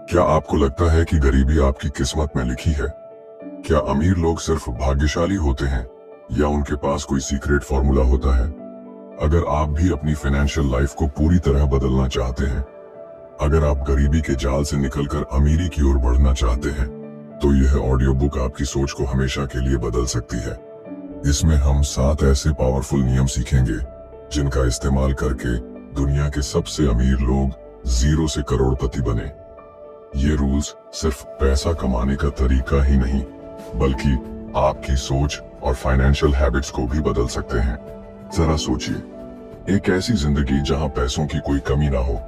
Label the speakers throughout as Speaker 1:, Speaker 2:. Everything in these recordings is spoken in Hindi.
Speaker 1: क्या आपको लगता है कि गरीबी आपकी किस्मत में लिखी है? क्या अमीर लोग सिर्फ भाग्यशाली होते हैं या उनके पास कोई सीक्रेट फॉर्मूला होता है? अगर आप भी अपनी फाइनेंशियल लाइफ को पूरी तरह बदलना चाहते हैं, अगर आप गरीबी के जाल से निकलकर अमीरी की ओर बढ़ना चाहते हैं, तो यह ऑडियो बुक आपकी सोच को हमेशा के लिए बदल सकती है। इसमें हम 7 ऐसे पावरफुल नियम सीखेंगे जिनका इस्तेमाल करके दुनिया के सबसे अमीर लोग 0 से करोड़पति बने। ये रूल्स सिर्फ पैसा कमाने का तरीका ही नहीं, बल्कि आपकी सोच और फाइनेंशियल हैबिट्स को भी बदल सकते हैं। जरा सोचिए, एक ऐसी जिंदगी जहां पैसों की कोई कमी ना हो,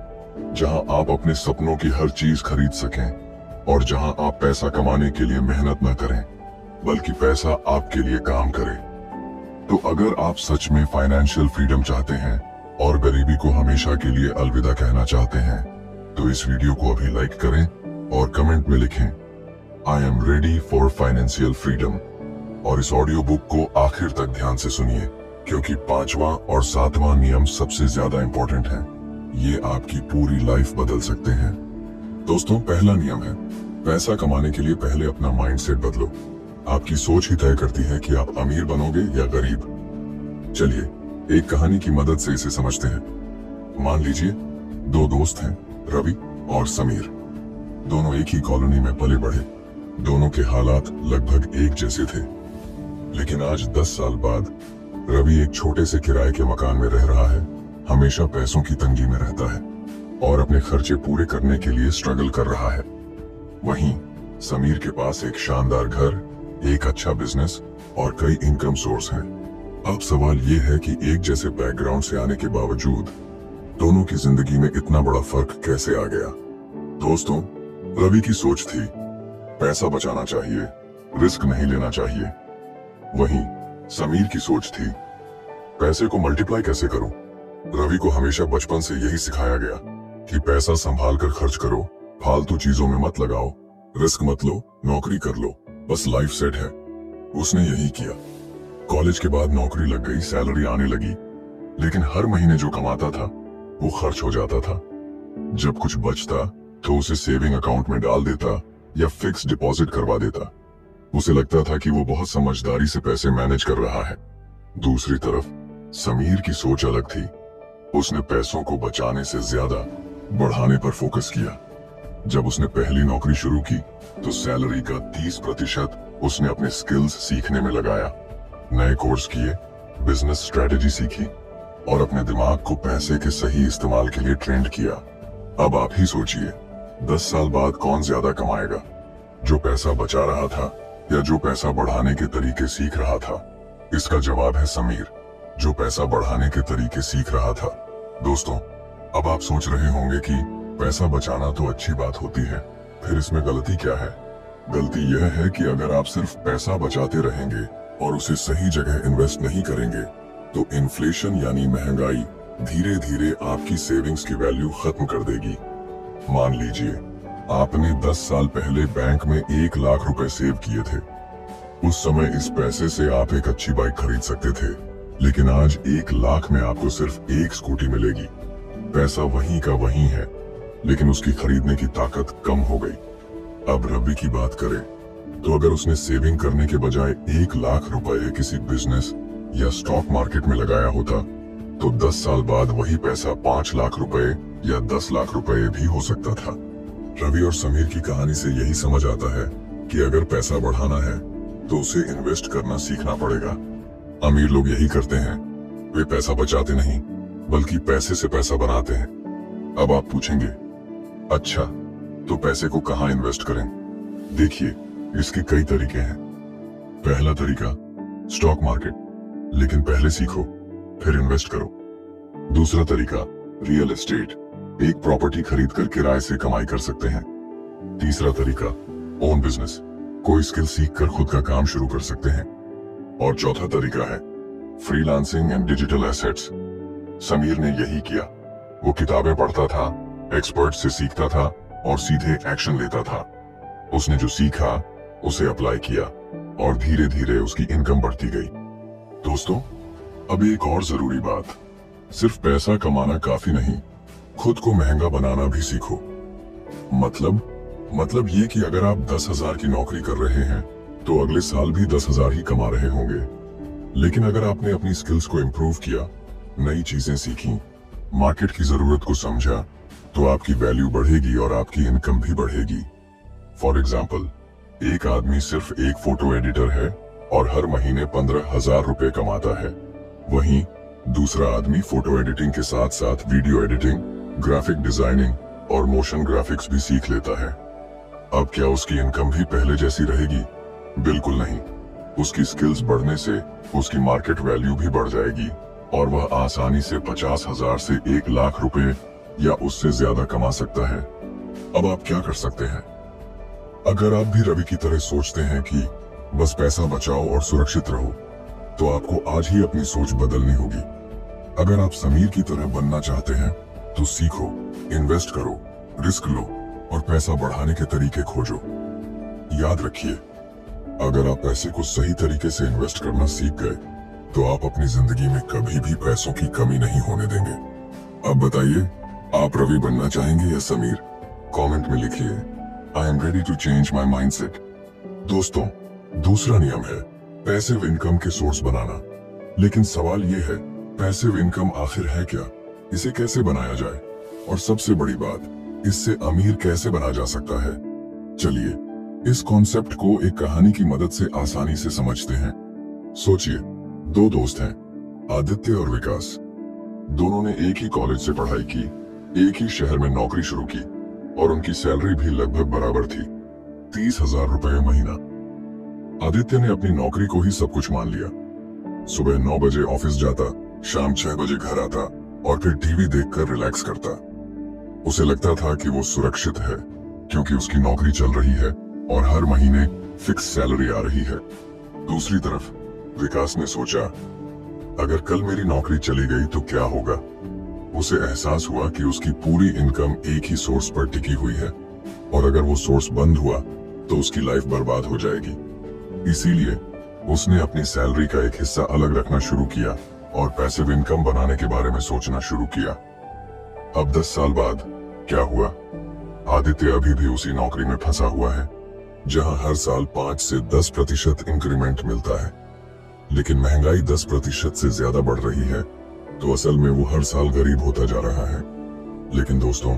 Speaker 1: जहां आप अपने सपनों की हर चीज खरीद सकें और जहां आप पैसा कमाने के लिए मेहनत न करें, बल्कि पैसा आपके लिए काम करे। तो अगर आप सच में फाइनेंशियल फ्रीडम चाहते हैं और गरीबी को हमेशा के लिए अलविदा कहना चाहते हैं, तो इस वीडियो को अभी लाइक करें और कमेंट में लिखें, आई am ready for financial freedom. और इस ऑडियो बुक को आखिर तक ध्यान से सुनिए, क्योंकि 5वां और 7वां नियम सबसे ज्यादा इंपॉर्टेंट है। ये आपकी पूरी लाइफ बदल सकते हैं। दोस्तों, पहला नियम है, पैसा कमाने के लिए पहले अपना माइंडसेट बदलो। आपकी सोच ही तय करती है कि आप अमीर बनोगे या गरीब। चलिए एक कहानी की मदद से इसे समझते हैं। मान लीजिए 2 दोस्त हैं, रवि और समीर। दोनों एक ही कॉलोनी में पले बढ़े। दोनों के हालात लगभग एक जैसे थे। लेकिन आज 10 साल बाद रवि एक छोटे से किराए के मकान में रह रहा है, हमेशा पैसों की तंगी में रहता है और अपने खर्चे पूरे करने के लिए स्ट्रगल कर रहा है। वहीं समीर के पास एक शानदार घर, एक अच्छा बिजनेस और कई इनकम सोर्स हैं। अब सवाल ये है कि एक जैसे बैकग्राउंड से आने के बावजूद दोनों की जिंदगी में इतना बड़ा फर्क कैसे आ गया? दोस्तों, रवि की सोच थी पैसा बचाना चाहिए, रिस्क नहीं लेना चाहिए। वहीं समीर की सोच थी पैसे को मल्टीप्लाई कैसे करूं। रवि को हमेशा बचपन से यही सिखाया गया कि पैसा संभाल कर खर्च करो, फालतू चीजों में मत लगाओ, रिस्क मत लो, नौकरी कर लो, बस लाइफ सेट है। उसने यही किया। कॉलेज के बाद नौकरी लग गई, सैलरी आने लगी, लेकिन हर महीने जो कमाता था वो खर्च हो जाता था। जब कुछ बचता तो उसे सेविंग अकाउंट में डाल देता या फिक्स डिपॉजिट करवा देता। उसे लगता था कि वो बहुत समझदारी से पैसे मैनेज कर रहा है। दूसरी तरफ समीर की सोच अलग थी। उसने पैसों को बचाने से ज्यादा बढ़ाने पर फोकस किया। जब उसने पहली नौकरी शुरू की तो सैलरी का 30% उसने अपने स्किल्स सीखने में लगाया। नए कोर्स किए, बिजनेस स्ट्रेटेजी सीखी और अपने दिमाग को पैसे के सही इस्तेमाल के लिए ट्रेंड किया। अब आप ही सोचिए, 10 साल बाद कौन ज्यादा कमाएगा, जो पैसा बचा रहा था या जो पैसा बढ़ाने के तरीके सीख रहा था? इसका जवाब है समीर, जो पैसा बढ़ाने के तरीके सीख रहा था। दोस्तों, अब आप सोच रहे होंगे कि पैसा बचाना तो अच्छी बात होती है, फिर इसमें गलती क्या है? गलती यह है कि अगर आप सिर्फ पैसा बचाते रहेंगे और उसे सही जगह इन्वेस्ट नहीं करेंगे, तो इन्फ्लेशन यानी महंगाई धीरे धीरे आपकी सेविंग्स की वैल्यू खत्म कर देगी। मान लीजिए आपने 10 साल पहले बैंक में 1 लाख रुपए सेव किए थे। उस समय इस पैसे से आप एक अच्छी बाइक खरीद सकते थे, लेकिन आज 1 लाख में आपको सिर्फ एक स्कूटी मिलेगी। पैसा वहीं का वहीं है, लेकिन उसकी खरीदने की ताकत कम हो गई। अब रवि की बात करें तो अगर उसने सेविंग करने के बजाय 1 लाख रुपए किसी बिजनेस या स्टॉक मार्केट में लगाया होता, तो 10 साल बाद वही पैसा 5 लाख रुपए या 10 लाख रुपए भी हो सकता था। रवि और समीर की कहानी से यही समझ आता है कि अगर पैसा बढ़ाना है तो उसे इन्वेस्ट करना सीखना पड़ेगा। अमीर लोग यही करते हैं, वे पैसा बचाते नहीं बल्कि पैसे से पैसा बनाते हैं। अब आप पूछेंगे, अच्छा तो पैसे को कहां इन्वेस्ट करें? देखिए, इसके कई तरीके हैं। पहला तरीका स्टॉक मार्केट, लेकिन पहले सीखो फिर इन्वेस्ट करो। दूसरा तरीका रियल एस्टेट, एक प्रॉपर्टी खरीदकर किराए से कमाई कर सकते हैं। तीसरा तरीका ओन बिजनेस, कोई स्किल सीखकर खुद का काम शुरू कर सकते हैं। और चौथा तरीका है freelancing and digital assets. Sameer ने यही किया। वो किताबें पढ़ता था, एक्सपर्ट से सीखता था और सीधे एक्शन लेता था। उसने जो सीखा उसे अप्लाई किया और धीरे धीरे उसकी इनकम बढ़ती गई। दोस्तों, अब एक और जरूरी बात, सिर्फ पैसा कमाना काफी नहीं, खुद को महंगा बनाना भी सीखो। मतलब मतलब ये कि अगर आप 10,000 की नौकरी कर रहे हैं तो अगले साल भी 10,000 ही कमा रहे होंगे। लेकिन अगर आपने अपनी स्किल्स को इम्प्रूव किया, नई चीजें सीखी, मार्केट की जरूरत को समझा, तो आपकी वैल्यू बढ़ेगी और आपकी इनकम भी बढ़ेगी। फॉर एग्जाम्पल, एक आदमी सिर्फ एक फोटो एडिटर है और हर महीने 15,000 रुपए कमाता है। वहीं दूसरा आदमी फोटो एडिटिंग के साथ साथ वीडियो एडिटिंग, ग्राफिक डिजाइनिंग और मोशन ग्राफिक्स भी सीख लेता है। अब क्या उसकी इनकम भी पहले जैसी रहेगी? बिल्कुल नहीं। उसकी स्किल्स बढ़ने से उसकी मार्केट वैल्यू भी बढ़ जाएगी और वह आसानी से 50,000 से 1,00,000 रुपए या उससे ज्यादा कमा सकता है। अब आप क्या कर सकते हैं? अगर आप भी रवि की तरह सोचते हैं कि बस पैसा बचाओ और सुरक्षित रहो, तो आपको आज ही अपनी सोच बदलनी होगी। अगर आप समीर की तरह बनना चाहते हैं तो सीखो, इन्वेस्ट करो, रिस्क लो और पैसा बढ़ाने के तरीके खोजो। याद रखिए, अगर आप पैसे को सही तरीके से इन्वेस्ट करना सीख गए तो आप अपनी जिंदगी में कभी भी पैसों की कमी नहीं होने देंगे। अब बताइए, आप रवि बनना चाहेंगे या समीर? कमेंट में लिखिए, I am ready to change my mindset. दोस्तों, दूसरा नियम है पैसिव इनकम के सोर्स बनाना। लेकिन सवाल ये है, पैसिव इनकम आखिर है क्या? इसे कैसे बनाया जाए? और सबसे बड़ी बात, इससे अमीर कैसे बना जा सकता है? चलिए इस कॉन्सेप्ट को एक कहानी की मदद से आसानी से समझते हैं। सोचिए, दो दोस्त हैं, आदित्य और विकास। दोनों ने एक ही कॉलेज से पढ़ाई की, एक ही शहर में नौकरी शुरू की और उनकी सैलरी भी लगभग बराबर थी, 30,000 रुपए महीना। आदित्य ने अपनी नौकरी को ही सब कुछ मान लिया। सुबह 9 बजे ऑफिस जाता, शाम 6 बजे घर आता और फिर टीवी देखकर रिलैक्स करता। उसे लगता था कि वो सुरक्षित है क्योंकि उसकी नौकरी चल रही है और हर महीने फिक्स सैलरी आ रही है। दूसरी तरफ विकास ने सोचा, अगर कल मेरी नौकरी चली गई तो क्या होगा? उसे एहसास हुआ कि उसकी पूरी इनकम एक ही सोर्स पर टिकी हुई है और अगर वो सोर्स बंद हुआ तो उसकी लाइफ बर्बाद हो जाएगी। इसीलिए उसने अपनी सैलरी का एक हिस्सा अलग रखना शुरू किया और पैसिव इनकम बनाने के बारे में सोचना शुरू किया। अब 10 साल बाद क्या हुआ? आदित्य अभी भी उसी नौकरी में फंसा हुआ है जहां हर साल 5 से 10% इंक्रीमेंट मिलता है। लेकिन महंगाई 10% से ज्यादा बढ़ रही है, तो असल में वो हर साल गरीब होता जा रहा है। लेकिन दोस्तों,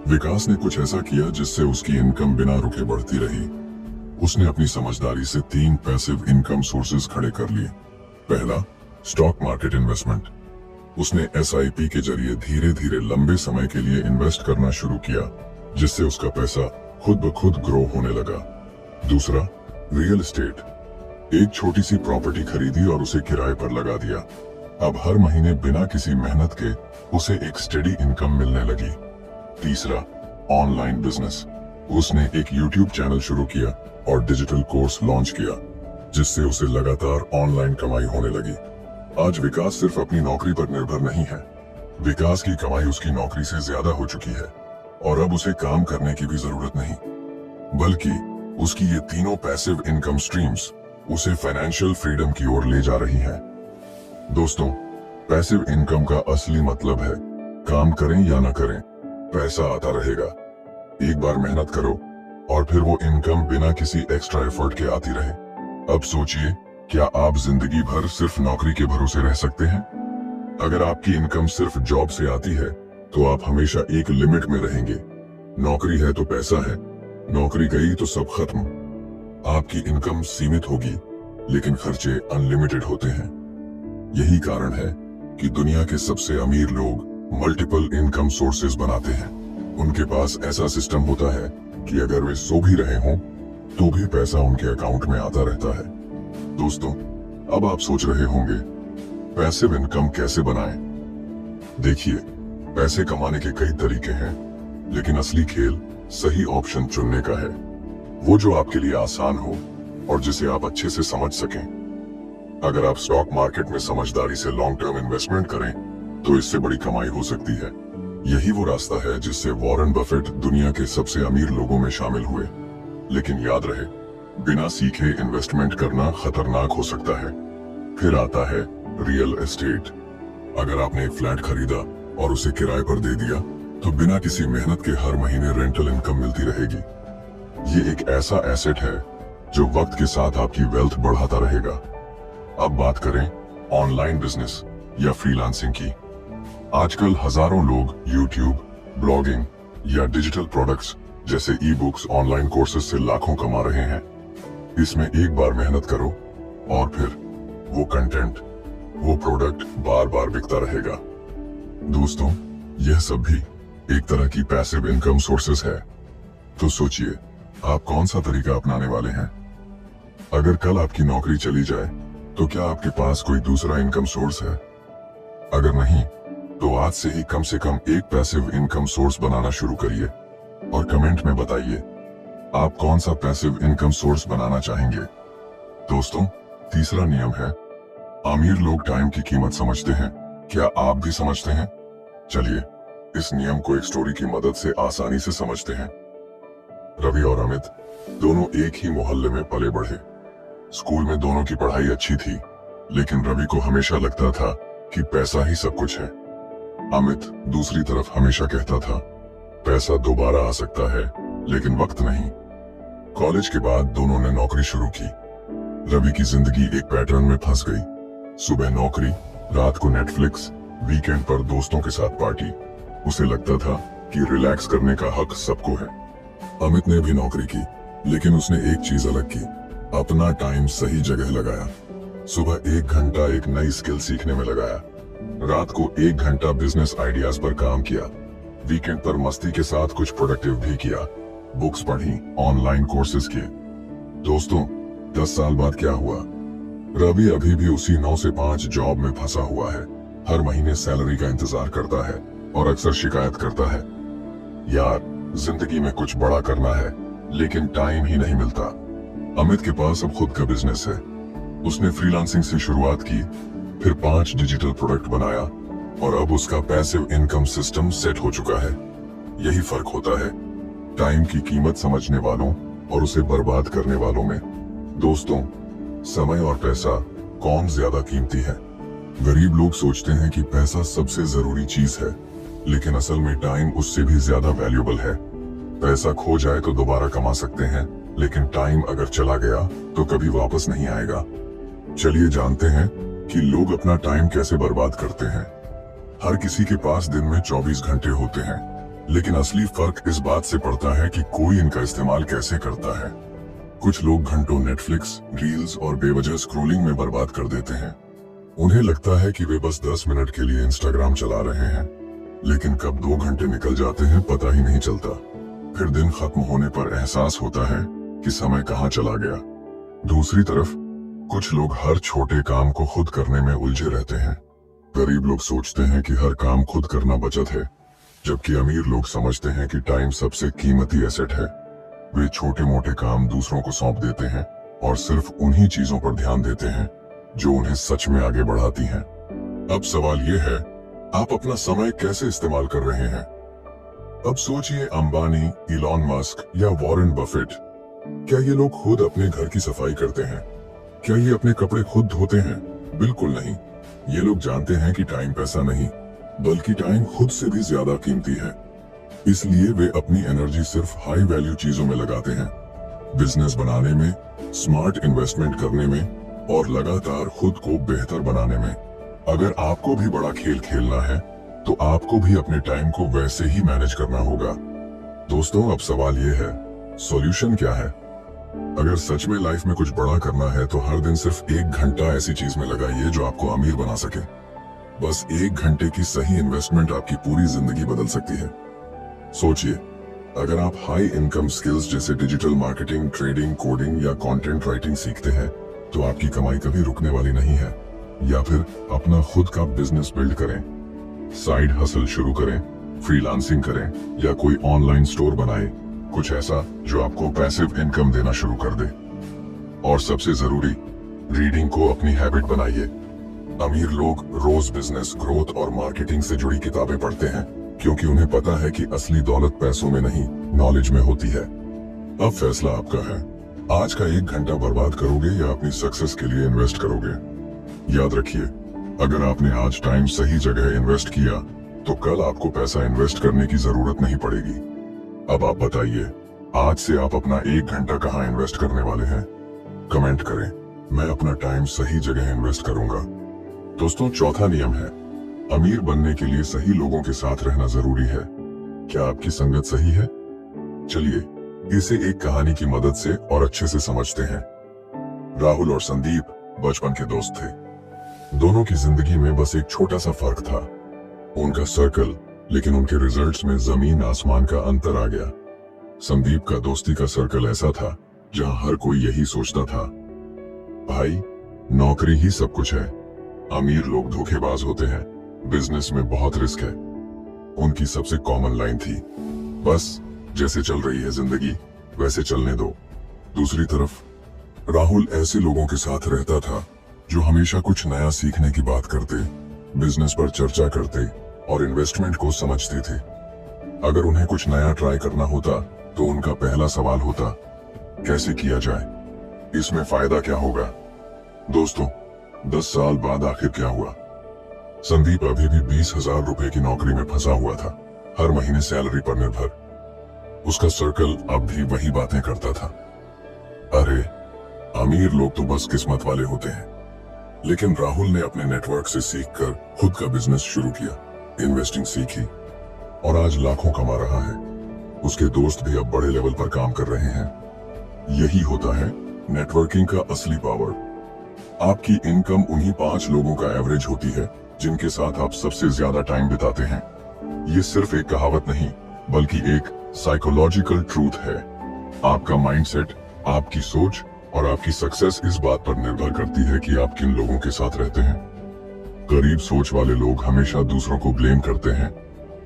Speaker 1: विकास ने कुछ ऐसा किया जिससे उसकी इनकम बिना रुके बढ़ती रही। उसने अपनी समझदारी से 3 पैसिव इनकम सोर्सेज खड़े कर लिए। पहला, स्टॉक मार्केट इन्वेस्टमेंट। उसने SIP के जरिए धीरे धीरे लंबे समय के लिए इन्वेस्ट करना शुरू किया, जिससे उसका पैसा खुद ब खुद ग्रो होने लगा। दूसरा, रियल एस्टेट। एक छोटी सी प्रॉपर्टी खरीदी और उसे किराए पर लगा दिया। अब हर महीने बिना किसी मेहनत के उसे एक स्टेडी इनकम मिलने लगी। तीसरा, ऑनलाइन बिजनेस। उसने एक YouTube चैनल शुरू किया और डिजिटल कोर्स लॉन्च किया, जिससे उसे लगातार ऑनलाइन कमाई होने लगी। आज विकास सिर्फ अपनी नौकरी पर निर्भर नहीं है। विकास की कमाई उसकी नौकरी से ज्यादा हो चुकी है और अब उसे काम करने की भी जरूरत नहीं, बल्कि उसकी ये तीनों पैसिव इनकम स्ट्रीम्स उसे फाइनेंशियल फ्रीडम की ओर ले जा रही हैं। दोस्तों, पैसिव इनकम का असली मतलब है काम करें या ना करें, पैसा आता रहेगा। एक बार मेहनत करो और फिर वो इनकम बिना किसी एक्स्ट्रा एफर्ट के आती रहे। अब सोचिए, क्या आप जिंदगी भर सिर्फ नौकरी के भरोसे रह सकते हैं? अगर आपकी इनकम सिर्फ जॉब से आती है तो आप हमेशा एक लिमिट में रहेंगे। नौकरी है तो पैसा है, नौकरी गई तो सब खत्म। आपकी इनकम सीमित होगी, लेकिन खर्चे अनलिमिटेड होते हैं। यही कारण है कि दुनिया के सबसे अमीर लोग मल्टीपल इनकम सोर्सेज बनाते हैं। उनके पास ऐसा सिस्टम होता है कि अगर वे सो भी रहे हों तो भी पैसा उनके अकाउंट में आता रहता है। दोस्तों, अब आप सोच रहे होंगे, पैसिव इनकम कैसे बनाएं? देखिए, पैसे कमाने के कई तरीके हैं, लेकिन असली खेल सही ऑप्शन चुनने का है। वो जो आपके लिए आसान हो और जिसे आप अच्छे से समझ सकें। अगर आप स्टॉक मार्केट में समझदारी से लॉन्ग टर्म इन्वेस्टमेंट करें तो इससे बड़ी कमाई हो सकती है। यही वो रास्ता है जिससे वॉरेन बफेट दुनिया के सबसे अमीर लोगों में शामिल हुए। लेकिन याद रहे, बिना सीखे इन्वेस्टमेंट करना खतरनाक हो सकता है। फिर आता है रियल एस्टेट। अगर आपने एक फ्लैट खरीदा और उसे किराए पर दे दिया तो बिना किसी मेहनत के हर महीने रेंटल इनकम मिलती रहेगी। ये एक ऐसा एसेट है जो वक्त के साथ आपकी वेल्थ बढ़ाता रहेगा। अब बात करें ऑनलाइन बिजनेस या फ्रीलांसिंग की। आजकल हजारों लोग यूट्यूब, ब्लॉगिंग या डिजिटल प्रोडक्ट्स जैसे ई बुक्स, ऑनलाइन कोर्सेज से लाखों कमा रहे हैं। इसमें एक बार मेहनत करो और फिर वो कंटेंट, वो प्रोडक्ट बार बार बिकता रहेगा। दोस्तों, यह सब भी एक तरह की पैसिव इनकम सोर्सेस है। तो सोचिए, आप कौन सा तरीका अपनाने वाले हैं? अगर कल आपकी नौकरी चली जाए तो क्या आपके पास कोई दूसरा इनकम सोर्स है? अगर नहीं, तो आज से ही कम एक पैसिव इनकम सोर्स बनाना शुरू करिए और कमेंट में बताइए आप कौन सा पैसिव इनकम सोर्स बनाना चाहेंगे। दोस्तों, तीसरा नियम है, अमीर लोग टाइम की कीमत समझते हैं। क्या आप भी समझते हैं? चलिए इस नियम को एक स्टोरी की मदद से आसानी से समझते हैं। रवि और अमित दोनों एक ही मोहल्ले में पले बढ़े। स्कूल में दोनों की पढ़ाई अच्छी थी, लेकिन रवि को हमेशा लगता था कि पैसा ही सब कुछ है। अमित दूसरी तरफ हमेशा कहता था, पैसा दोबारा आ सकता है, लेकिन वक्त नहीं। कॉलेज के बाद दोनों ने नौकरी शुरू की। रवि की जिंदगी एक पैटर्न में फंस गई। सुबह नौकरी, रात को नेटफ्लिक्स, वीकेंड पर दोस्तों के साथ पार्टी। उसे लगता था कि रिलैक्स करने का हक सबको है। अमित ने भी नौकरी की, लेकिन उसने एक चीज अलग की, अपना टाइम सही जगह लगाया। सुबह 1 घंटा एक नई स्किल सीखने में लगाया, रात को 1 घंटा बिजनेस आइडियाज पर काम किया, वीकेंड पर मस्ती के साथ कुछ प्रोडक्टिव भी किया, बुक्स पढ़ी, ऑनलाइन कोर्सेज किए। दोस्तों, 10 साल बाद क्या हुआ? रवि अभी भी उसी 9 से 5 जॉब में फंसा हुआ है। हर महीने सैलरी का इंतजार करता है और अक्सर शिकायत करता है, यार जिंदगी में कुछ बड़ा करना है, लेकिन टाइम ही नहीं मिलता। अमित के पास अब खुद का बिजनेस है। उसने फ्रीलांसिंग से शुरुआत की, फिर 5 डिजिटल प्रोडक्ट बनाया और अब उसका पैसिव इनकम सिस्टम सेट हो चुका है। यही फर्क होता है टाइम की कीमत समझने वालों और उसे बर्बाद करने वालों में। दोस्तों, समय और पैसा कौन ज्यादा कीमती है? गरीब लोग सोचते हैं कि पैसा सबसे जरूरी चीज है, लेकिन असल में टाइम उससे भी ज्यादा वैल्यूएबल है। पैसा खो जाए तो दोबारा कमा सकते हैं, लेकिन टाइम अगर चला गया तो कभी वापस नहीं आएगा। चलिए जानते हैं कि लोग अपना टाइम कैसे बर्बाद करते हैं। हर किसी के पास दिन में 24 घंटे होते हैं, लेकिन असली फर्क इस बात से पड़ता है कि कोई इनका इस्तेमाल कैसे करता है। कुछ लोग घंटों नेटफ्लिक्स, रील्स और बेवजह स्क्रॉलिंग में बर्बाद कर देते हैं। उन्हें लगता है कि वे बस 10 मिनट के लिए इंस्टाग्राम चला रहे हैं, लेकिन कब 2 घंटे निकल जाते हैं पता ही नहीं चलता। फिर दिन खत्म होने पर एहसास होता है कि समय कहाँ चला गया। दूसरी तरफ कुछ लोग हर छोटे काम को खुद करने में उलझे रहते हैं। गरीब लोग सोचते हैं कि हर काम खुद करना बचत है, जबकि अमीर लोग समझते हैं कि टाइम सबसे कीमती एसेट है। वे छोटे मोटे काम दूसरों को सौंप देते हैं और सिर्फ उन्हीं चीजों पर ध्यान देते हैं जो उन्हें सच में आगे बढ़ाती हैं। अब सवाल ये है, आप अपना समय कैसे इस्तेमाल कर रहे हैं? अब सोचिए, अंबानी, इलॉन मस्क या वॉरेन बफेट, क्या ये लोग खुद अपने घर की सफाई करते हैं? क्या ये अपने कपड़े खुद धोते हैं? बिल्कुल नहीं। ये लोग जानते हैं कि टाइम पैसा नहीं, बल्कि टाइम खुद से भी ज्यादा कीमती है। इसलिए वे अपनी एनर्जी सिर्फ हाई वैल्यू चीजों में लगाते हैं, बिजनेस बनाने में, स्मार्ट इन्वेस्टमेंट करने में और लगातार खुद को बेहतर बनाने में। अगर आपको भी बड़ा खेल खेलना है, तो आपको भी अपने टाइम को वैसे ही मैनेज करना होगा। दोस्तों, अब सवाल ये है, सॉल्यूशन क्या है? अगर सच में लाइफ में कुछ बड़ा करना है तो हर दिन सिर्फ 1 घंटा ऐसी चीज में लगाइए जो आपको अमीर बना सके। बस 1 घंटे की सही इन्वेस्टमेंट आपकी पूरी जिंदगी बदल सकती है। सोचिए, अगर आप हाई इनकम स्किल्स जैसे डिजिटल मार्केटिंग, ट्रेडिंग, कोडिंग या कंटेंट राइटिंग सीखते हैं, तो आपकी कमाई कभी रुकने वाली नहीं है। या फिर अपना खुद का बिजनेस बिल्ड करें, साइड हसल शुरू करें, फ्रीलांसिंग करें या कोई ऑनलाइन स्टोर बनाएं, कुछ ऐसा जो आपको पैसिव इनकम देना शुरू कर दे। और सबसे जरूरी, रीडिंग को अपनी हैबिट बनाइए। अमीर लोग रोज बिजनेस, ग्रोथ और मार्केटिंग से जुड़ी किताबें पढ़ते हैं, क्योंकि उन्हें पता है कि असली दौलत पैसों में नहीं, नॉलेज में होती है। अब फैसला आपका है, आज का 1 घंटा बर्बाद करोगे या अपनी सक्सेस के लिए इन्वेस्ट करोगे। याद रखिए, अगर आपने आज टाइम सही जगह इन्वेस्ट किया, तो कल आपको पैसा इन्वेस्ट करने की जरूरत नहीं पड़ेगी। अब आप बताइए, आज से आप अपना 1 घंटा कहाँ इन्वेस्ट करने वाले हैं? कमेंट करें। मैं अपना टाइम सही जगह इन्वेस्ट करूंगा। दोस्तों, चौथा नियम है, अमीर बनने के लिए सही लोगों के साथ रहना जरूरी है। क्या आपकी संगत सही है? चलिए इसे एक कहानी की मदद से और अच्छे से समझते हैं। राहुल और संदीप बचपन के दोस्त थे। दोनों की जिंदगी में बस एक छोटा सा फर्क था, उनका सर्कल, लेकिन उनके रिजल्ट्स में जमीन आसमान का अंतर आ गया। संदीप का दोस्ती का सर्कल ऐसा था जहां हर कोई यही सोचता था, भाई नौकरी ही सब कुछ है, अमीर लोग धोखेबाज होते हैं, बिजनेस में बहुत रिस्क है। उनकी सबसे कॉमन लाइन थी, बस जैसे चल रही है जिंदगी वैसे चलने दो। दूसरी तरफ राहुल ऐसे लोगों के साथ रहता था जो हमेशा कुछ नया सीखने की बात करते, बिजनेस पर चर्चा करते और इन्वेस्टमेंट को समझते थे। अगर उन्हें कुछ नया ट्राई करना होता तो उनका पहला सवाल होता, कैसे किया जाए, इसमें फायदा क्या होगा? दोस्तों, 10 साल बाद आखिर क्या हुआ? संदीप अभी भी 20,000 रुपए की नौकरी में फंसा हुआ था, हर महीने सैलरी पर निर्भर। उसका सर्कल अब भी वही बातें करता था, अरे अमीर लोग तो बस किस्मत वाले होते हैं। लेकिन राहुल ने अपने नेटवर्क से सीखकर खुद का बिजनेस शुरू किया, इन्वेस्टिंग सीखी और आज लाखों कमा रहा है। उसके दोस्त भी अब बड़े लेवल पर काम कर रहे हैं। यही होता है नेटवर्किंग का असली पावर। आपकी इनकम उन्हीं 5 लोगों का एवरेज होती है जिनके साथ आप सबसे ज्यादा टाइम बिताते हैं। ये सिर्फ एक कहावत नहीं, बल्कि एक साइकोलॉजिकल ट्रूथ है। आपका माइंडसेट, आपकी सोच और आपकी सक्सेस इस बात पर निर्भर करती है कि आप किन लोगों के साथ रहते हैं। गरीब सोच वाले लोग हमेशा दूसरों को ब्लेम करते हैं,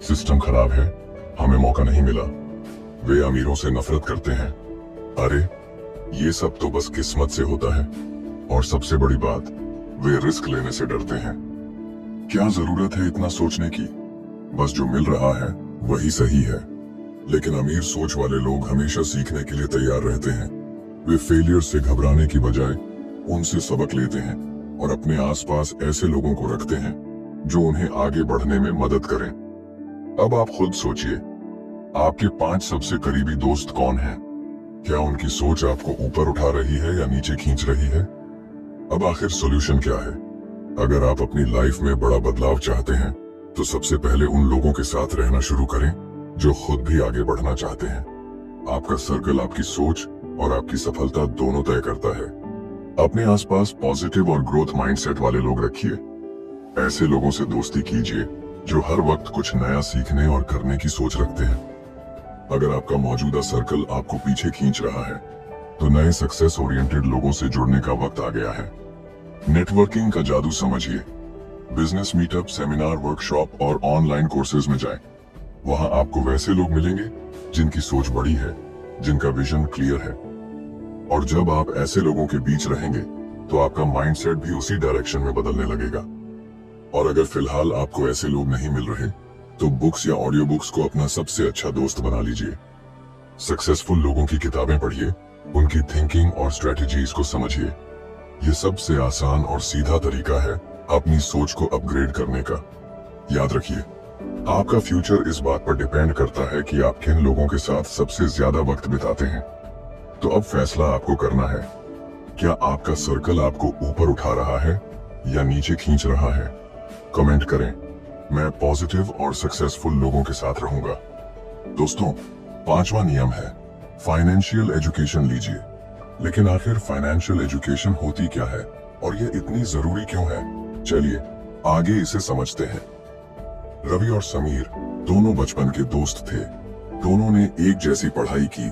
Speaker 1: सिस्टम खराब है, हमें मौका नहीं मिला। वे अमीरों से नफरत करते हैं, अरे ये सब तो बस किस्मत से होता है। और सबसे बड़ी बात, वे रिस्क लेने से डरते हैं। क्या जरूरत है इतना सोचने की? बस जो मिल रहा है वही सही है। लेकिन अमीर सोच वाले लोग हमेशा सीखने के लिए तैयार रहते हैं। वे फेलियर से घबराने की बजाय उनसे सबक लेते हैं और अपने आसपास ऐसे लोगों को रखते हैं जो उन्हें आगे बढ़ने में मदद करें। अब आप खुद सोचिए, आपके 5 सबसे करीबी दोस्त कौन हैं? क्या उनकी सोच आपको ऊपर उठा रही है या नीचे खींच रही है? अब आखिर सॉल्यूशन क्या है? अगर आप अपनी लाइफ में बड़ा बदलाव चाहते हैं तो सबसे पहले उन लोगों के साथ रहना शुरू करें जो खुद भी आगे बढ़ना चाहते हैं। आपका सर्कल आपकी सोच और आपकी सफलता दोनों तय करता है। अपने आसपास पॉजिटिव और ग्रोथ माइंडसेट वाले लोग रखिए। ऐसे लोगों से दोस्ती कीजिए जो हर वक्त कुछ नया सीखने और करने की सोच रखते हैं। अगर आपका मौजूदा सर्कल आपको पीछे खींच रहा है तो नए सक्सेस ओरिएंटेड लोगों से जुड़ने का वक्त आ गया है। नेटवर्किंग का जादू समझिए। बिजनेस मीटअप, सेमिनार, वर्कशॉप और ऑनलाइन कोर्सेज में जाएं। वहां आपको वैसे लोग मिलेंगे जिनकी सोच बड़ी है, जिनका विजन क्लियर है। और जब आप ऐसे लोगों के बीच रहेंगे तो आपका माइंडसेट भी उसी डायरेक्शन में बदलने लगेगा। और अगर फिलहाल आपको ऐसे लोग नहीं मिल रहे तो बुक्स या ऑडियो बुक्स को अपना सबसे अच्छा दोस्त बना लीजिए। सक्सेसफुल लोगों की किताबें पढ़िए, उनकी थिंकिंग और स्ट्रेटजीज को समझिए। ये सबसे आसान और सीधा तरीका है अपनी सोच को अपग्रेड करने का। याद रखिए, आपका फ्यूचर इस बात पर डिपेंड करता है कि आप किन लोगों के साथ सबसे ज्यादा वक्त बिताते हैं। तो अब फैसला आपको करना है, क्या आपका सर्कल आपको ऊपर उठा रहा है या नीचे खींच रहा है? कमेंट करें। मैं पॉजिटिव और सक्सेसफुल लोगों के साथ रहूंगा। दोस्तों, 5वां नियम है, फाइनेंशियल एजुकेशन लीजिए। लेकिन आखिर फाइनेंशियल एजुकेशन होती क्या है और ये इतनी जरूरी क्यों है? चलिए आगे इसे समझते हैं। रवि और समीर दोनों बचपन के दोस्त थे। दोनों ने एक जैसी पढ़ाई की,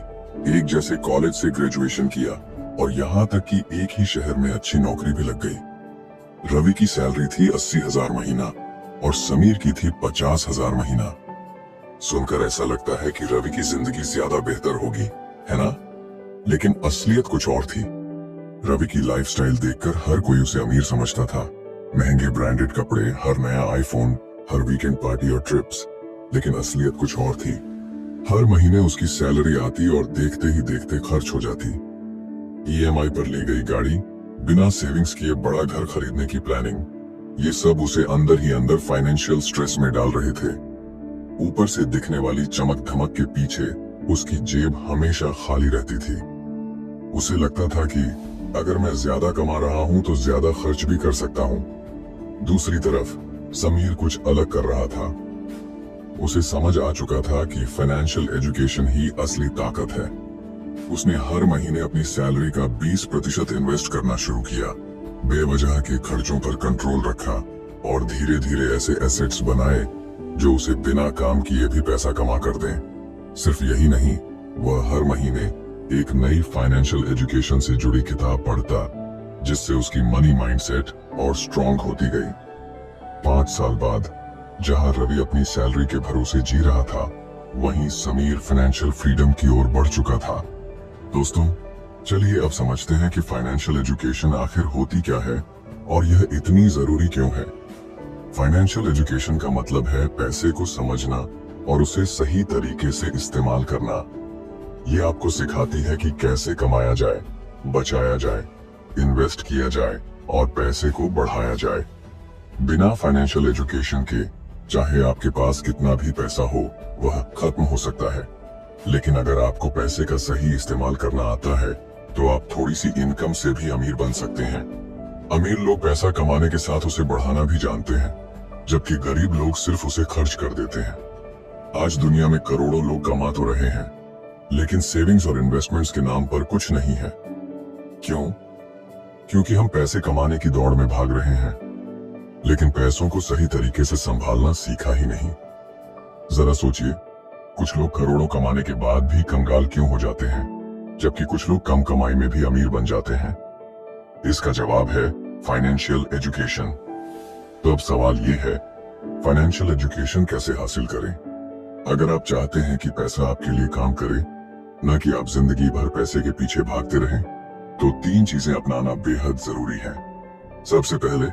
Speaker 1: एक जैसे कॉलेज से ग्रेजुएशन किया और यहाँ तक कि एक ही शहर में अच्छी नौकरी भी लग गई। रवि की सैलरी थी 80,000 महीना और समीर की थी 50,000 महीना। सुनकर ऐसा लगता है कि रवि की जिंदगी ज्यादा बेहतर होगी, है ना? लेकिन असलियत कुछ और थी। रवि की लाइफस्टाइल देखकर हर कोई उसे अमीर समझता था। महंगे ब्रांडेड कपड़े, हर नया आईफोन, हर वीकेंड पार्टी और ट्रिप्स। लेकिन असलियत कुछ और थी। हर महीने उसकी सैलरी आती और देखते ही देखते खर्च हो जाती। ईएमआई पर ली गई गाड़ी, बिना सेविंग्स किए बड़ा घर खरीदने की प्लानिंग, ये सब उसे अंदर ही अंदर फाइनेंशियल स्ट्रेस में डाल रहे थे। ऊपर से दिखने वाली चमक धमक के पीछे उसकी जेब हमेशा खाली रहती थी। उसे लगता था कि अगर मैं ज्यादा कमा रहा हूं तो ज्यादा खर्च भी कर सकता हूं। दूसरी तरफ समीर कुछ अलग कर रहा था। उसे समझ आ चुका था कि फाइनेंशियल एजुकेशन ही असली ताकत है। उसने हर महीने अपनी सैलरी का 20% इन्वेस्ट करना शुरू किया, बेवजह के खर्चों पर कंट्रोल रखा और धीरे धीरे ऐसे एसेट्स बनाए जो उसे बिना काम किए भी पैसा कमा कर दें। सिर्फ यही नहीं, वह हर महीने एक नई फाइनेंशियल एजुकेशन से जुड़ी किताब पढ़ता, जिससे उसकी मनी माइंडसेट और स्ट्रॉन्ग होती गई। 5 साल बाद जहां रवि अपनी सैलरी के भरोसे जी रहा था, वहीं समीर फाइनेंशियल फ्रीडम की ओर बढ़ चुका था। दोस्तों, चलिए अब समझते हैं कि फाइनेंशियल एजुकेशन आखिर होती क्या है और यह इतनी जरूरी क्यों है। फाइनेंशियल एजुकेशन का मतलब है पैसे को समझना और उसे सही तरीके से इस्तेमाल करना। ये आपको सिखाती है कि कैसे कमाया जाए, बचाया जाए, इन्वेस्ट किया जाए और पैसे को बढ़ाया जाए। बिना फाइनेंशियल एजुकेशन के चाहे आपके पास कितना भी पैसा हो, वह खत्म हो सकता है। लेकिन अगर आपको पैसे का सही इस्तेमाल करना आता है, तो आप थोड़ी सी इनकम से भी अमीर बन सकते हैं। अमीर लोग पैसा कमाने के साथ उसे बढ़ाना भी जानते हैं, जबकि गरीब लोग सिर्फ उसे खर्च कर देते हैं। आज दुनिया में करोड़ों लोग कमा तो रहे हैं, लेकिन सेविंग्स और इन्वेस्टमेंट्स के नाम पर कुछ नहीं है। क्यों? क्योंकि हम पैसे कमाने की दौड़ में भाग रहे हैं, लेकिन पैसों को सही तरीके से संभालना सीखा ही नहीं। जरा सोचिए, कुछ लोग करोड़ों कमाने के बाद भी कंगाल क्यों हो जाते हैं, जबकि कुछ लोग कम कमाई में भी अमीर बन जाते हैं? इसका जवाब है फाइनेंशियल एजुकेशन। तो अब सवाल ये है, फाइनेंशियल एजुकेशन कैसे हासिल करें? अगर आप चाहते हैं कि पैसा आपके लिए काम करे, न कि आप जिंदगी भर पैसे के पीछे भागते रहें, तो 3 चीजें अपनाना बेहद जरूरी है। सबसे पहले,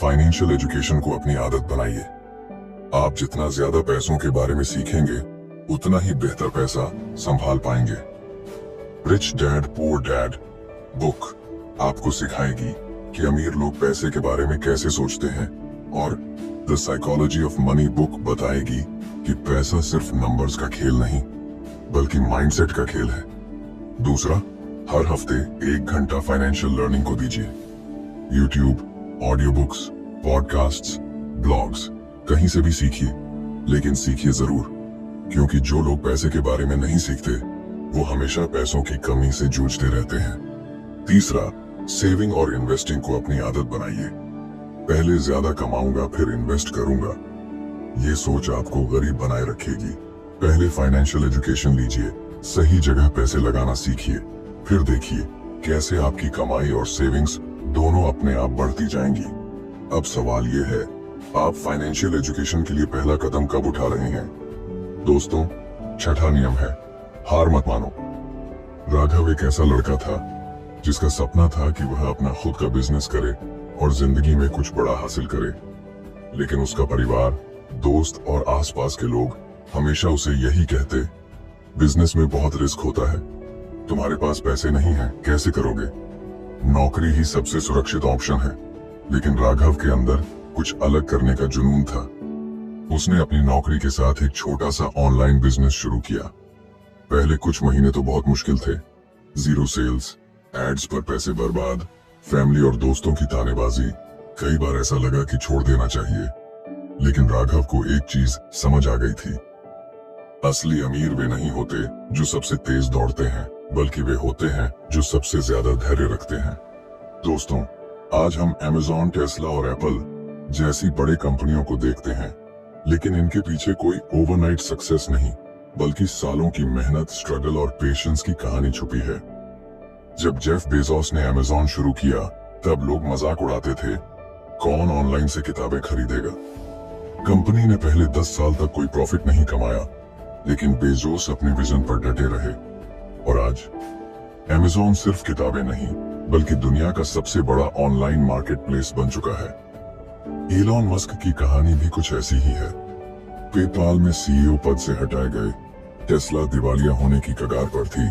Speaker 1: फाइनेंशियल एजुकेशन को अपनी आदत बनाइए। आप जितना ज्यादा पैसों के बारे में सीखेंगे, उतना ही बेहतर पैसा संभाल पाएंगे। Rich dad poor dad book आपको सिखाएगी कि अमीर लोग पैसे के बारे में कैसे सोचते हैं, और the psychology of money book बताएगी कि पैसा सिर्फ नंबर्स का खेल नहीं, बल्कि माइंडसेट का खेल है। दूसरा, हर हफ्ते 1 घंटा फाइनेंशियल लर्निंग को दीजिए। YouTube, audio books, podcasts, blogs, कहीं से भी सीखिए, लेकिन सीखिए जरूर, क्योंकि जो लोग पैसे के बारे में नहीं सीखते, वो हमेशा पैसों की कमी से जूझते रहते हैं। तीसरा, सेविंग और इन्वेस्टिंग को अपनी आदत बनाइए। पहले ज्यादा कमाऊंगा फिर इन्वेस्ट करूंगा, ये सोच आपको गरीब बनाए रखेगी। पहले फाइनेंशियल एजुकेशन लीजिए, सही जगह पैसे लगाना सीखिए, फिर देखिए कैसे आपकी कमाई और सेविंग्स दोनों अपने आप बढ़ती जाएंगी। अब सवाल ये है, आप फाइनेंशियल एजुकेशन के लिए पहला कदम कब उठा रहे हैं? दोस्तों, छठा नियम है, हार मत मानो। राघव एक ऐसा लड़का था जिसका सपना था कि वह अपना खुद का बिजनेस करे और जिंदगी में कुछ बड़ा हासिल करे। लेकिन उसका परिवार, दोस्त और आसपास के लोग हमेशा उसे यही कहते, बिजनेस में बहुत रिस्क होता है, तुम्हारे पास पैसे नहीं है, कैसे करोगे? नौकरी ही सबसे सुरक्षित ऑप्शन है। लेकिन राघव के अंदर कुछ अलग करने का जुनून था। उसने अपनी नौकरी के साथ एक छोटा सा ऑनलाइन बिजनेस शुरू किया। पहले कुछ महीने तो बहुत मुश्किल थे, 0 सेल्स, एड्स पर पैसे बर्बाद, फैमिली और दोस्तों की तानेबाजी। कई बार ऐसा लगा कि छोड़ देना चाहिए, लेकिन राघव को एक चीज समझ आ गई थी, असली अमीर वे नहीं होते जो सबसे तेज दौड़ते हैं, बल्कि वे होते हैं जो सबसे ज्यादा धैर्य रखते हैं। दोस्तों, आज हम अमेज़न, टेस्ला और एप्पल जैसी बड़ी कंपनियों को देखते हैं, लेकिन इनके पीछे कोई ओवरनाइट सक्सेस नहीं, बल्कि सालों की मेहनत, स्ट्रगल और पेशेंस की कहानी छुपी है। जब जेफ बेजोस ने अमेज़न शुरू किया, तब लोग मजाक उड़ाते थे, कौन ऑनलाइन से किताबें खरीदेगा। कंपनी ने पहले 10 साल तक कोई प्रॉफिट नहीं कमाया, लेकिन बेजोस अपने विजन पर डटे रहे, और आज अमेज़न सिर्फ किताबें नहीं, बल्कि दुनिया का सबसे बड़ा ऑनलाइन मार्केटप्लेस बन चुका है। इलॉन मस्क की कहानी भी कुछ ऐसी ही है। पेपाल में सीईओ पद से हटाए गए, टेस्ला दिवालिया होने की कगार पर थी,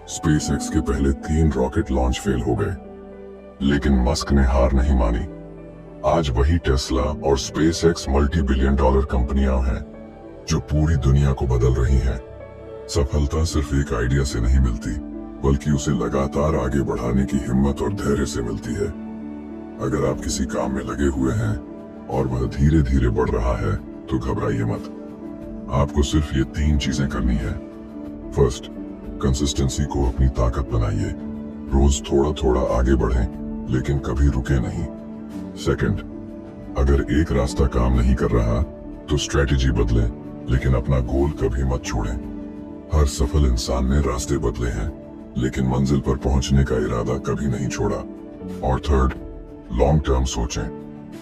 Speaker 1: स्पेसएक्स के पहले 3 रॉकेट लॉन्च फेल हो गए, लेकिन मस्क ने हार नहीं मानी। आज वही टेस्ला और स्पेसएक्स $multi-billion कंपनियां हैं जो पूरी दुनिया को बदल रही हैं। सफलता सिर्फ एक आइडिया से नहीं मिलती, बल्कि उसे लगातार आगे बढ़ाने की हिम्मत और धैर्य से मिलती है। अगर आप किसी काम में लगे हुए हैं और वह धीरे धीरे बढ़ रहा है तो घबराइए मत। आपको सिर्फ ये 3 चीजें करनी है। फर्स्ट, कंसिस्टेंसी को अपनी ताकत बनाइए। रोज थोड़ा थोड़ा आगे बढ़ें, लेकिन कभी रुके नहीं। सेकंड, अगर एक रास्ता काम नहीं कर रहा तो स्ट्रेटेजी बदलें, लेकिन अपना गोल कभी मत छोड़ें। हर सफल इंसान ने रास्ते बदले हैं, लेकिन मंजिल पर पहुंचने का इरादा कभी नहीं छोड़ा। और थर्ड, लॉन्ग टर्म सोचें।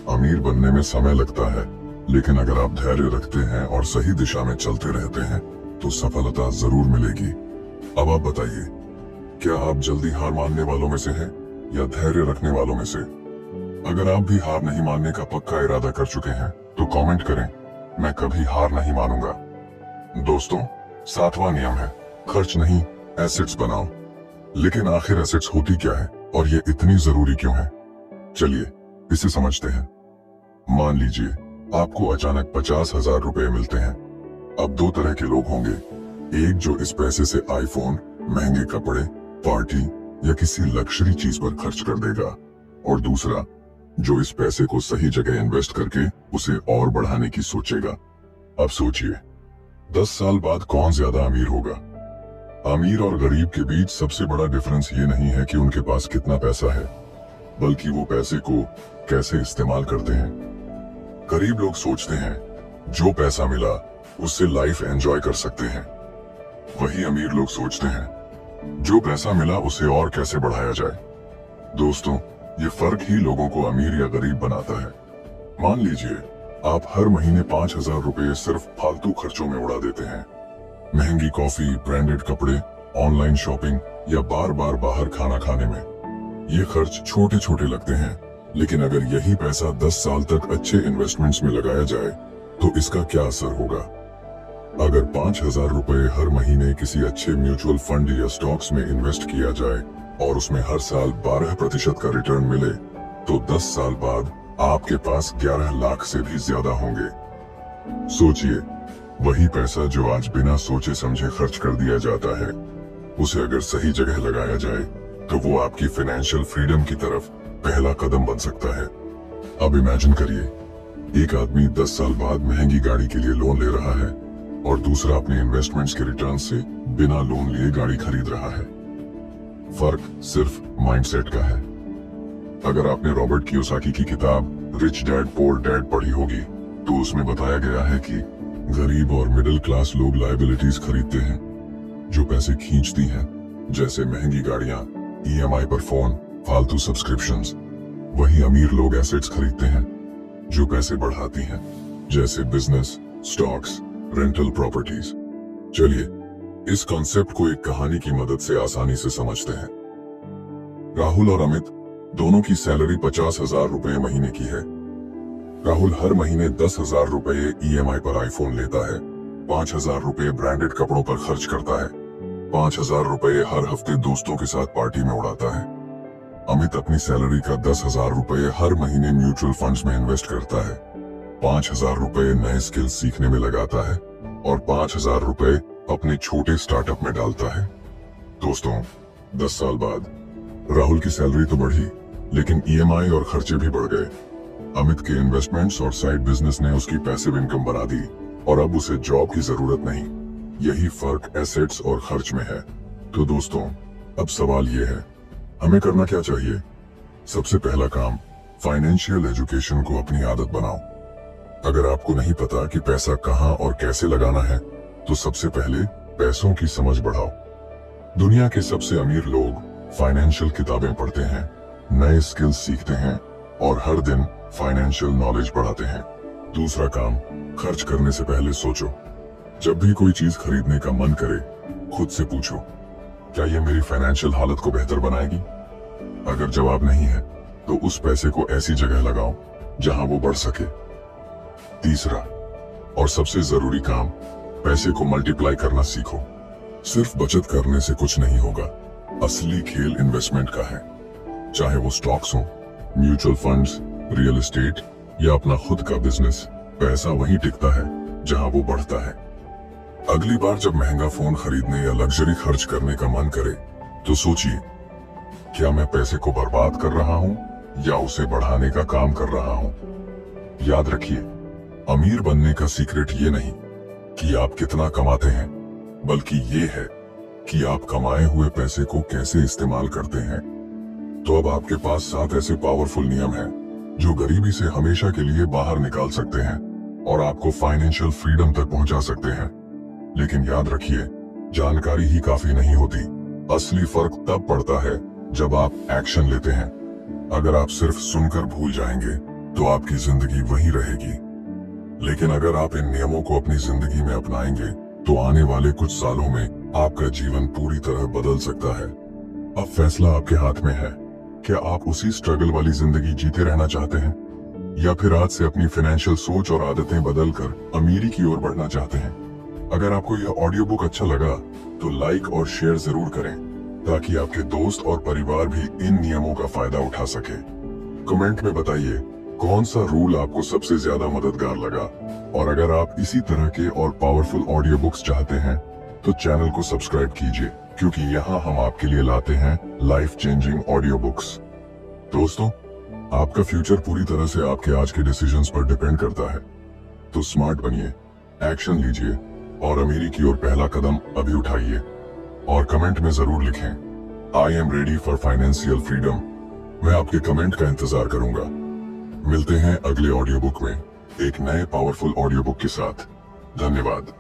Speaker 1: अमीर बनने में समय लगता है, लेकिन अगर आप धैर्य रखते हैं और सही दिशा में चलते रहते हैं तो सफलता जरूर मिलेगी। अब आप बताइए, क्या आप जल्दी हार मानने वालों में से हैं या धैर्य रखने वालों में से? अगर आप भी हार नहीं मानने का पक्का इरादा कर चुके हैं तो कमेंट करें, मैं कभी हार नहीं मानूंगा। दोस्तों, 7वां नियम है, खर्च नहीं, एसेट्स बनाओ। लेकिन आखिर एसेट्स होती क्या है और ये इतनी जरूरी क्यों है? चलिए इसे समझते हैं। मान लीजिए आपको अचानक 50,000 रुपए मिलते हैं। अब 2 तरह के लोग होंगे, एक जो इस पैसे से आईफोन, महंगे कपड़े, पार्टी या किसी लग्जरी चीज पर खर्च कर देगा, और दूसरा जो इस पैसे को सही जगह इन्वेस्ट करके उसे और बढ़ाने की सोचेगा। अब सोचिए, 10 साल बाद कौन ज्यादा अमीर होगा? अमीर और गरीब के बीच सबसे बड़ा डिफरेंस ये नहीं है कि उनके पास कितना पैसा है, बल्कि वो पैसे को कैसे इस्तेमाल करते हैं। गरीब लोग सोचते हैं जो पैसा मिला उससे लाइफ एंजॉय कर सकते हैं, वही अमीर लोग सोचते हैं जो पैसा मिला उसे और कैसे बढ़ाया जाए। दोस्तों, ये फर्क ही लोगों को अमीर या गरीब बनाता है। मान लीजिए आप हर महीने 5,000 रुपए सिर्फ फालतू खर्चों में उड़ा देते हैं। महंगी कॉफी, ब्रांडेड कपड़े, ऑनलाइन शॉपिंग या बार बार बाहर खाना खाने में। ये खर्च छोटे छोटे लगते हैं, लेकिन अगर यही पैसा 10 साल तक अच्छे इन्वेस्टमेंट्स में लगाया जाए तो इसका क्या असर होगा? अगर 5,000 रुपए हर महीने किसी अच्छे म्यूचुअल फंड या स्टॉक्स में इन्वेस्ट किया जाए और उसमें हर साल 12% का रिटर्न मिले, तो 10 साल बाद आपके पास 11 लाख से भी ज्यादा होंगे। सोचिए, वही पैसा जो आज बिना सोचे समझे खर्च कर दिया जाता है, उसे अगर सही जगह लगाया जाए तो वो आपकी फाइनेंशियल फ्रीडम की तरफ पहला कदम बन सकता है। अब इमेजिन करिए, एक आदमी 10 साल बाद महंगी गाड़ी के लिए लोन ले रहा है और दूसरा अपने इन्वेस्टमेंट्स के रिटर्न से बिना लोन लिए गाड़ी खरीद रहा है। फर्क सिर्फ माइंडसेट का है। अगर आपने रॉबर्ट कियोसाकी की किताब रिच डैड पुअर डैड पढ़ी होगी तो उसमें बताया गया है कि गरीब और मिडिल क्लास लोग लायबिलिटीज खरीदते हैं जो पैसे खींचती हैं, जैसे महंगी गाड़ियां, EMI पर फोन, फालतू सब्सक्रिप्शंस। वही अमीर लोग एसेट्स खरीदते हैं जो पैसे बढ़ाती हैं, जैसे बिजनेस, स्टॉक्स, रेंटल प्रॉपर्टीज। चलिए इस कॉन्सेप्ट को एक कहानी की मदद से आसानी से समझते हैं। राहुल और अमित दोनों की सैलरी 50,000 रुपए महीने की है। राहुल हर महीने 10,000 रुपए EMI पर आईफोन लेता है, 5,000 रुपए ब्रांडेड कपड़ों पर खर्च करता है, 5,000 रुपए हर हफ्ते दोस्तों के साथ पार्टी में उड़ाता है। अमित अपनी सैलरी का 10,000 रुपए हर महीने म्यूचुअल फंड्स में इन्वेस्ट करता है, 5,000 रुपए नए स्किल सीखने में लगाता है और 5,000 रुपए अपने छोटे स्टार्टअप में डालता है। दोस्तों, 10 साल बाद राहुल की सैलरी तो बढ़ी, लेकिन EMI और खर्चे भी बढ़ गए। अमित के इन्वेस्टमेंट्स और साइड बिजनेस ने उसकी पैसिव इनकम बना दी और अब उसे जॉब की जरूरत नहीं। यही फर्क एसेट्स और खर्च में है। तो दोस्तों, अब सवाल ये है, हमें करना क्या चाहिए? सबसे पहला काम, फाइनेंशियल एजुकेशन को अपनी आदत बनाओ। अगर आपको नहीं पता कि पैसा कहां और कैसे लगाना है, तो सबसे पहले पैसों की समझ बढ़ाओ। दुनिया के सबसे अमीर लोग फाइनेंशियल किताबें पढ़ते हैं, नए स्किल्स सीखते हैं और हर दिन फाइनेंशियल नॉलेज बढ़ाते हैं। दूसरा काम, खर्च करने से पहले सोचो। जब भी कोई चीज खरीदने का मन करे, खुद से पूछो, क्या ये मेरी फाइनेंशियल हालत को बेहतर बनाएगी? अगर जवाब नहीं है तो उस पैसे को ऐसी जगह लगाओ जहां वो बढ़ सके। तीसरा और सबसे जरूरी काम, पैसे को मल्टीप्लाई करना सीखो। सिर्फ बचत करने से कुछ नहीं होगा, असली खेल इन्वेस्टमेंट का है। चाहे वो स्टॉक्स हो, म्यूचुअल फंड्स, रियल एस्टेट या अपना खुद का बिजनेस, पैसा वहीं टिकता है जहां वो बढ़ता है। अगली बार जब महंगा फोन खरीदने या लग्जरी खर्च करने का मन करे तो सोचिए, क्या मैं पैसे को बर्बाद कर रहा हूं या उसे बढ़ाने का काम कर रहा हूं। याद रखिए, अमीर बनने का सीक्रेट ये नहीं कि आप कितना कमाते हैं, बल्कि ये है कि आप कमाए हुए पैसे को कैसे इस्तेमाल करते हैं। तो अब आपके पास 7 ऐसे पावरफुल नियम हैं जो गरीबी से हमेशा के लिए बाहर निकाल सकते हैं और आपको फाइनेंशियल फ्रीडम तक पहुंचा सकते हैं। लेकिन याद रखिए, जानकारी ही काफी नहीं होती। असली फर्क तब पड़ता है जब आप एक्शन लेते हैं। अगर आप सिर्फ सुनकर भूल जाएंगे तो आपकी जिंदगी वही रहेगी, लेकिन अगर आप इन नियमों को अपनी जिंदगी में अपनाएंगे तो आने वाले कुछ सालों में आपका जीवन पूरी तरह बदल सकता है। अब फैसला आपके हाथ में है। क्या आप उसी स्ट्रगल वाली जिंदगी जीते रहना चाहते हैं या फिर आज से अपनी फाइनेंशियल सोच और आदतें बदलकर अमीरी की ओर बढ़ना चाहते हैं। अगर आपको यह ऑडियो बुक अच्छा लगा तो लाइक और शेयर जरूर करें ताकि आपके दोस्त और परिवार भी इन नियमों का फायदा उठा सके। कमेंट में बताइए कौन सा रूल आपको सबसे ज्यादा मददगार लगा, और अगर आप इसी तरह के और पावरफुल ऑडियो बुक्स चाहते हैं तो चैनल को सब्सक्राइब कीजिए, क्योंकि यहाँ हम आपके लिए लाते हैं लाइफ चेंजिंग ऑडियो बुक्स। दोस्तों, आपका फ्यूचर पूरी तरह से आपके आज के डिसीजंस पर डिपेंड करता है। तो स्मार्ट बनिए, एक्शन लीजिए और अमीरी की ओर पहला कदम अभी उठाइए। और कमेंट में जरूर लिखें, आई am ready for financial freedom. मैं आपके कमेंट का इंतजार करूंगा। मिलते हैं अगले ऑडियो बुक में एक नए पावरफुल ऑडियो बुक के साथ। धन्यवाद।